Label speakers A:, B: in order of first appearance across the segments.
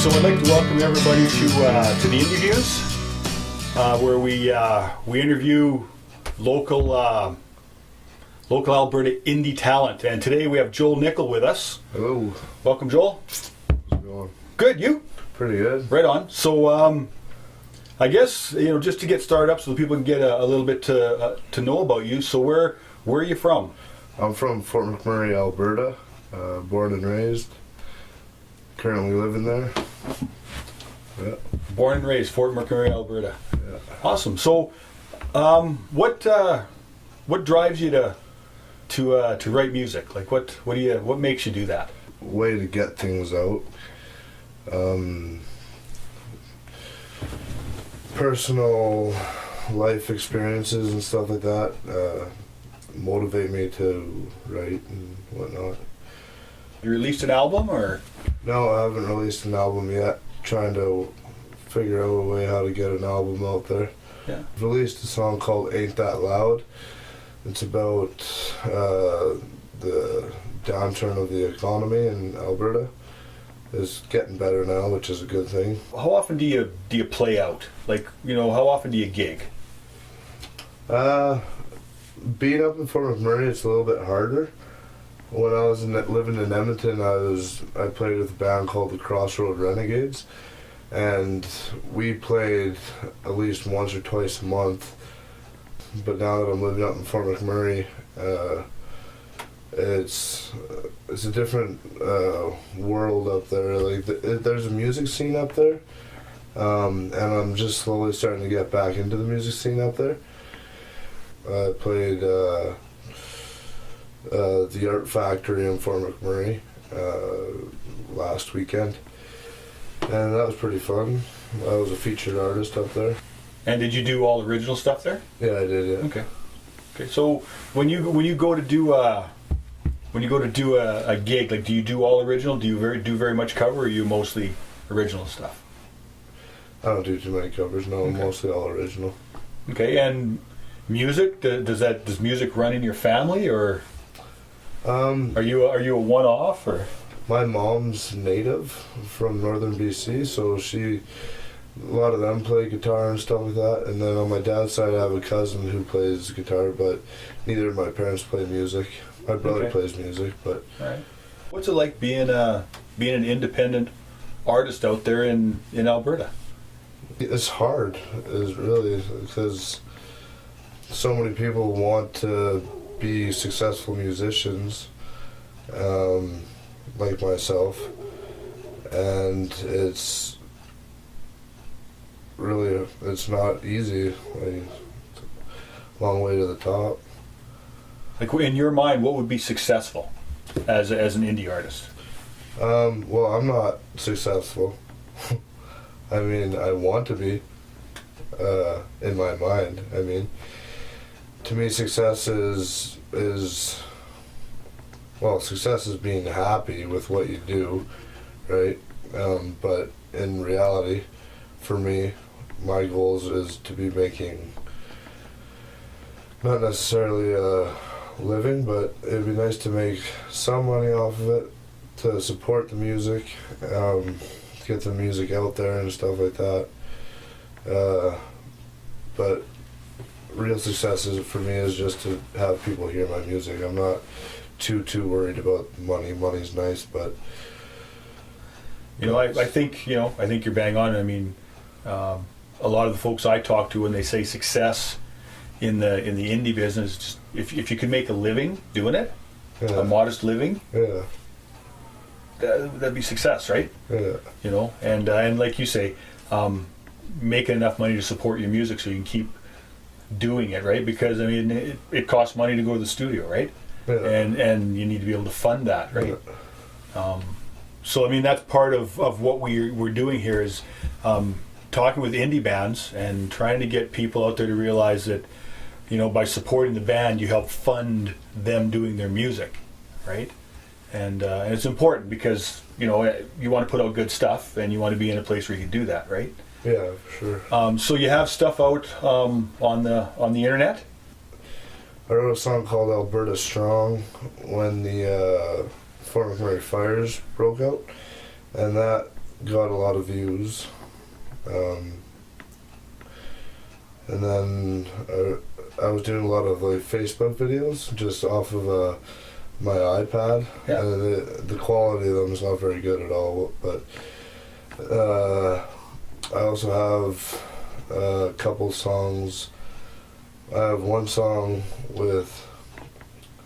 A: So I'd like to welcome everybody to the Interviews, where we interview local Alberta indie talent. And today we have Joel Nickel with us.
B: Hello.
A: Welcome, Joel.
B: How's it going?
A: Good, you?
B: Pretty good.
A: Right on. So I guess just to get started up, so that people can get a little bit to know about you. So where are you from?
B: I'm from Fort McMurray, Alberta. Born and raised. Currently living there. Yeah.
A: Born and raised, Fort McMurray, Alberta.
B: Yeah.
A: Awesome. So, what drives you to write music? Like, what makes you do that?
B: Way to get things out. Personal life experiences and stuff like that motivate me to write and whatnot.
A: You released an album, or?
B: No, I haven't released an album yet. Trying to figure out a way how to get an album out there.
A: Yeah.
B: I've released a song called Ain't That Loud. It's about the downturn of the economy in Alberta. It's getting better now, which is a good thing.
A: How often do you play out? Like, how often do you gig?
B: Being up in Fort McMurray, it's a little bit harder. When I was living in Edmonton, I played with a band called the Crossroad Renegades, and we played at least once or twice a month. But now that I'm living up in Fort McMurray, it's a different world up there. Like there's a music scene up there, and I'm just slowly starting to get back into the music scene up there. I played the Art Factory in Fort McMurray last weekend, and that was pretty fun. I was a featured artist up there.
A: And did you do all original stuff there?
B: Yeah, I did. Yeah.
A: Okay. So when you go to do a gig, like, do you do all original? Do you do very much cover, or are you mostly original stuff?
B: I don't do too many covers. No,
A: Okay.
B: Mostly all original.
A: Okay. And music, does music run in your family, or are you a one-off, or?
B: My mom's native from northern BC, so a lot of them play guitar and stuff like that. And then on my dad's side, I have a cousin who plays guitar, but neither of my parents play music. My brother
A: Okay.
B: plays music, but.
A: All right. What's it like being an independent artist out there in Alberta?
B: It's hard, is really, because so many people want to be successful musicians, like myself, and it's not easy. Like, long way to the top.
A: Like, in your mind, what would be successful as an indie artist?
B: Well, I'm not successful. I mean, I want to be, in my mind. I mean, to me, success is being happy with what you do, right? But in reality, for me, my goals is to be making not necessarily a living, but it'd be nice to make some money off of it to support the music, get the music out there and stuff like that. But real success for me is just to have people hear my music. I'm not too worried about money. Money's nice, but
A: I think you're bang on. I mean, a lot of the folks I talk to, when they say success in the indie business, just if you could make a living doing it,
B: yeah.
A: a modest living,
B: Yeah.
A: that'd be success, right?
B: Yeah.
A: And like you say, making enough money to support your music so you can keep doing it, right? Because I mean, it costs money to go to the studio, right?
B: Yeah.
A: And you need to be able to fund that, right?
B: Yeah.
A: So I mean, that's part of what we're doing here is talking with indie bands and trying to get people out there to realize that, by supporting the band, you help fund them doing their music, right? And it's important because you want to put out good stuff and you want to be in a place where you can do that, right?
B: Yeah, for sure.
A: So you have stuff out on the internet?
B: I wrote a song called Alberta Strong when the Fort McMurray fires broke out, and that got a lot of views. And then I was doing a lot of like Facebook videos just off of my iPad,
A: Yeah.
B: and the quality of them is not very good at all. But I also have a couple songs. I have one song with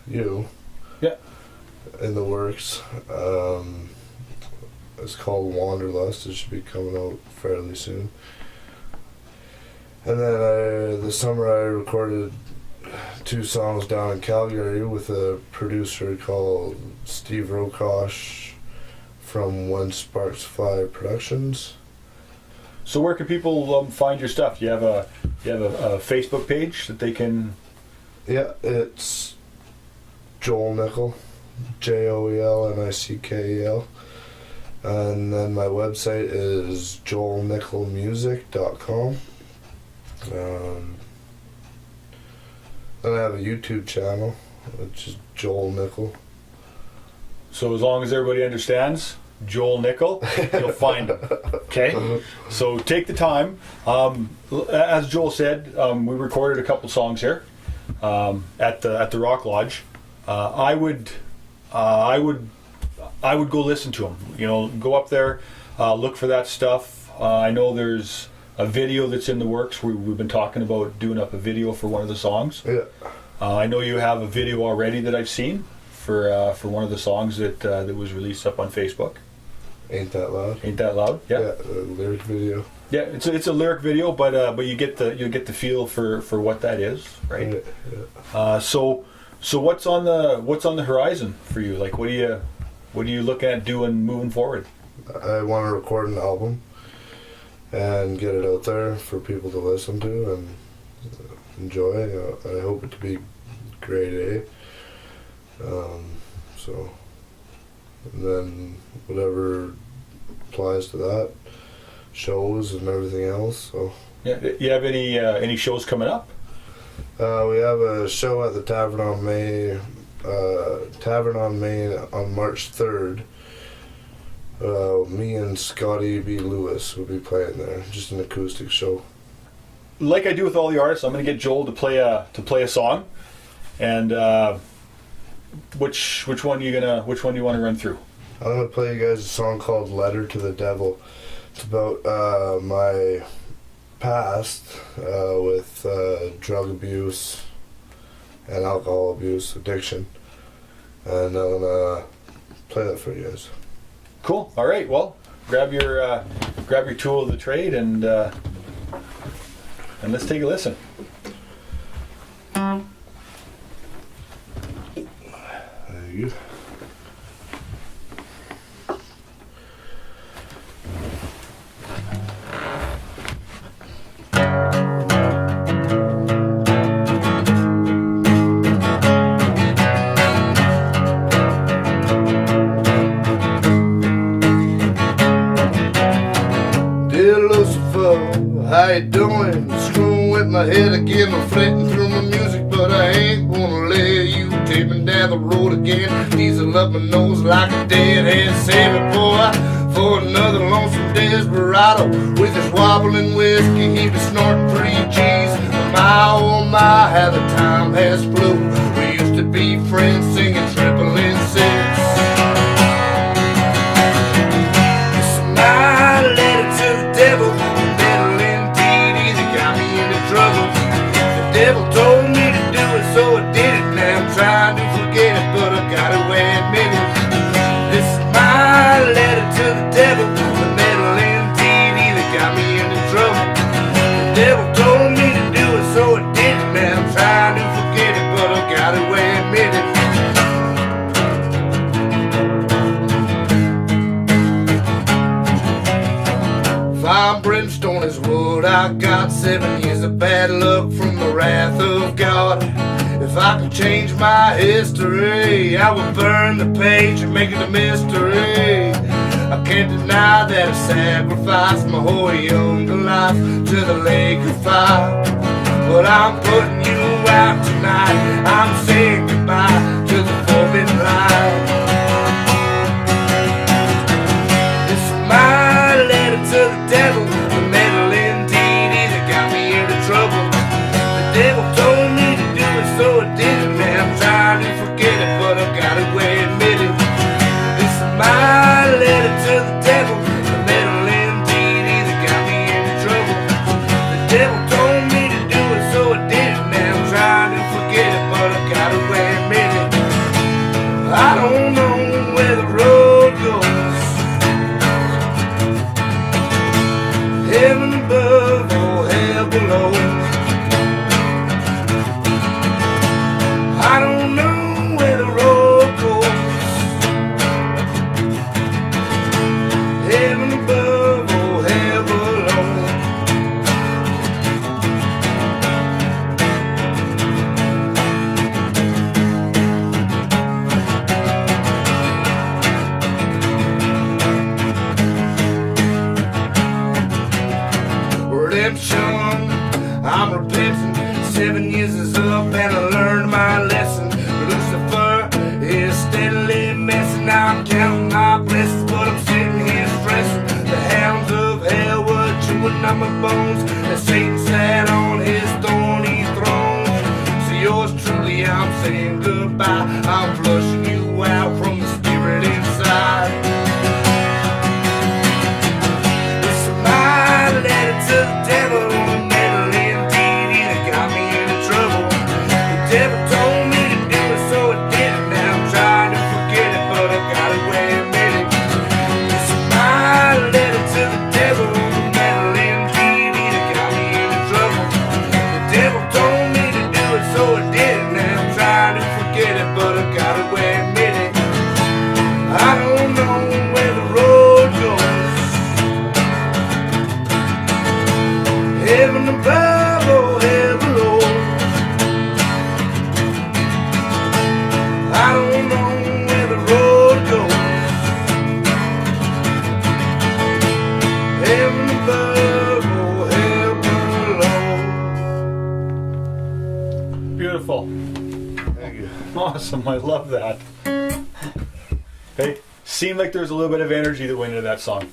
B: you.
A: Yeah.
B: In the works. It's called Wanderlust. It should be coming out fairly soon. And then this summer I recorded 2 songs down in Calgary with a producer called Steve Rokosh from When Sparks Fly Productions.
A: So where can people find your stuff? You have a Facebook page that they can.
B: Yeah, it's Joel Nickel, JoelNickel. And then my website is joelnickelmusic.com. Then I have a YouTube channel, which is Joel Nickel.
A: So as long as everybody understands Joel Nickel, you'll find him. Okay, so take the time. As Joel said, we recorded a couple songs here at the Rock Lodge. I would go listen to them. You know, go up there, look for that stuff. I know there's a video that's in the works. We've been talking about doing up a video for one of the songs.
B: Yeah.
A: I know you have a video already that I've seen for one of the songs that was released up on Facebook.
B: Ain't That Loud?
A: Ain't That Loud? Yeah.
B: Yeah, the lyric video.
A: Yeah, it's a lyric video, but you get the feel for what that is, right?
B: Yeah.
A: So what's on the horizon for you? Like, what are you looking at doing moving forward?
B: I want to record an album and get it out there for people to listen to and enjoy. I hope it to be grade A. So, and then whatever applies to that, shows and everything else. So,
A: Yeah, you have any shows coming up?
B: we have a show at the Tavern on Main on March 3rd. Me and Scotty B. Lewis will be playing there, just an acoustic show.
A: Like I do with all the artists, I'm going to get Joel to play a song, and which one do you want to run through?
B: I'm gonna play you guys a song called "Letter to the Devil." It's about my past with drug abuse and alcohol abuse, addiction, and I'm gonna play that for you guys.
A: Cool. All right. Well, grab your tool of the trade and let's take a listen.
B: There you go. Dear Lucifer, how you doing? Screwing with my head again, I'm flitting through my music, but I ain't gonna let you take me down the road again. Diesel up my nose like a deadhead sailor boy for another lonesome desperado. With his wobbling whiskey, he was snorting 3Gs. My oh my, how the time has flew. We used to be friends singing triple in six. It's my letter to the devil. The devil indeed, either got me into trouble. The devil told me to do it, so I did it. Now I'm trying to forget it, but I gotta admit it. This is my letter to the devil. The devil indeed, either got me into trouble. The devil told me to do it, so I did it. Now I'm trying to forget it, but I gotta admit it. Fire and brimstone is what I got. 7 years of bad luck from the wrath of God. If I could change my history, I would burn the page and make it a mystery. I can't deny that I sacrificed my whole younger life to the lake of fire. But I'm putting you out tonight. I'm saying goodbye to the forbidden light. This is my up and I learned my lesson. Lucifer is steadily messing. Now I'm counting my blessings, but I'm sitting here stressing. The hounds of hell were chewing on my bones, and Satan sat on his thorny throne. So yours truly, I'm saying goodbye. I'm flushing you out from the spirit inside. It's my letter to the devil, meddling deity that got me into trouble. The devil told me to do it, so I did it. Now I'm trying to forget it, but I gotta wait a minute. It's my letter to the devil, meddling deity that got me into trouble. The devil told me to do it, so I did it. Now I'm trying to forget it, but I gotta wait a minute. I don't know where the road goes. Heaven above or heaven below. I don't know where the road goes. Heaven above or heaven below.
A: Beautiful.
B: Thank you.
A: Awesome. I love that. Hey, seemed like there's a little bit of energy that went into that song.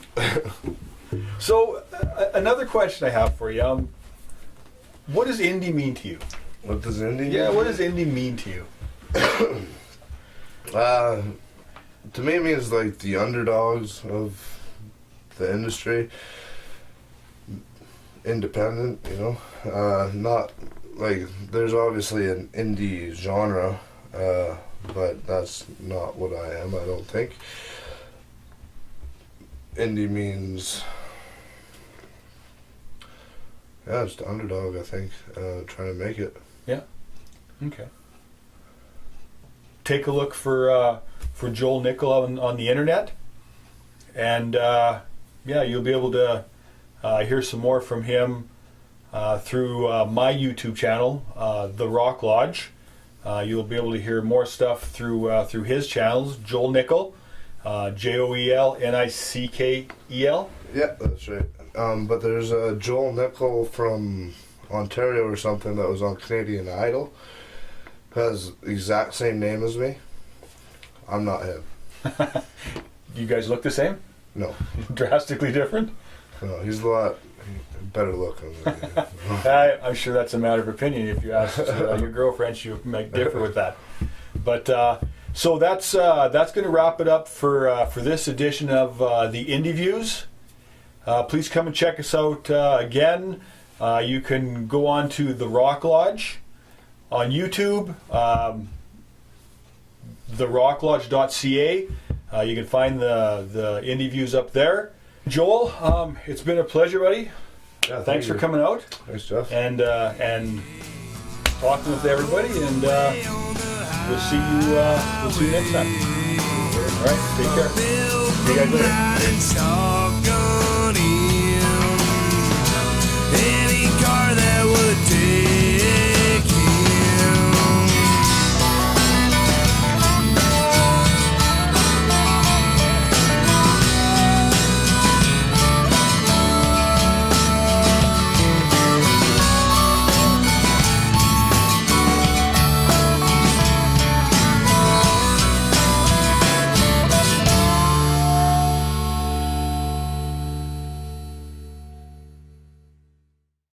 A: So, another question I have for you. What does indie mean to you?
B: What does indie?
A: Yeah, what does indie mean to you?
B: To me, it means like the underdogs of the industry. Independent, you know. Not like there's obviously an indie genre, but that's not what I am. I don't think. Indie means, yeah, just underdog. I think trying to make it.
A: Yeah. Okay. Take a look for Joel Nickel on the internet, and yeah, you'll be able to hear some more from him through my YouTube channel, The Rock Lodge. You'll be able to hear more stuff through his channels, Joel Nickel, JoelNickel.
B: Yeah, that's right. But there's a Joel Nickel from Ontario or something that was on Canadian Idol. Has the exact same name as me. I'm not him.
A: You guys look the same?
B: No.
A: Drastically different?
B: No, he's a lot better looking than me.
A: I'm sure that's a matter of opinion. If you ask your girlfriend, she might differ with that. But so that's going to wrap it up for this edition of the Indie Views. Please come and check us out again. You can go on to The Rock Lodge on YouTube, therocklodge.ca. You can find the Indie Views up there. Joel, it's been a pleasure, buddy.
B: Yeah,
A: Thanks for coming out.
B: Thanks, Jeff.
A: And talking with everybody, and we'll see you next time. All right, take care. See you guys later.
C: Any car that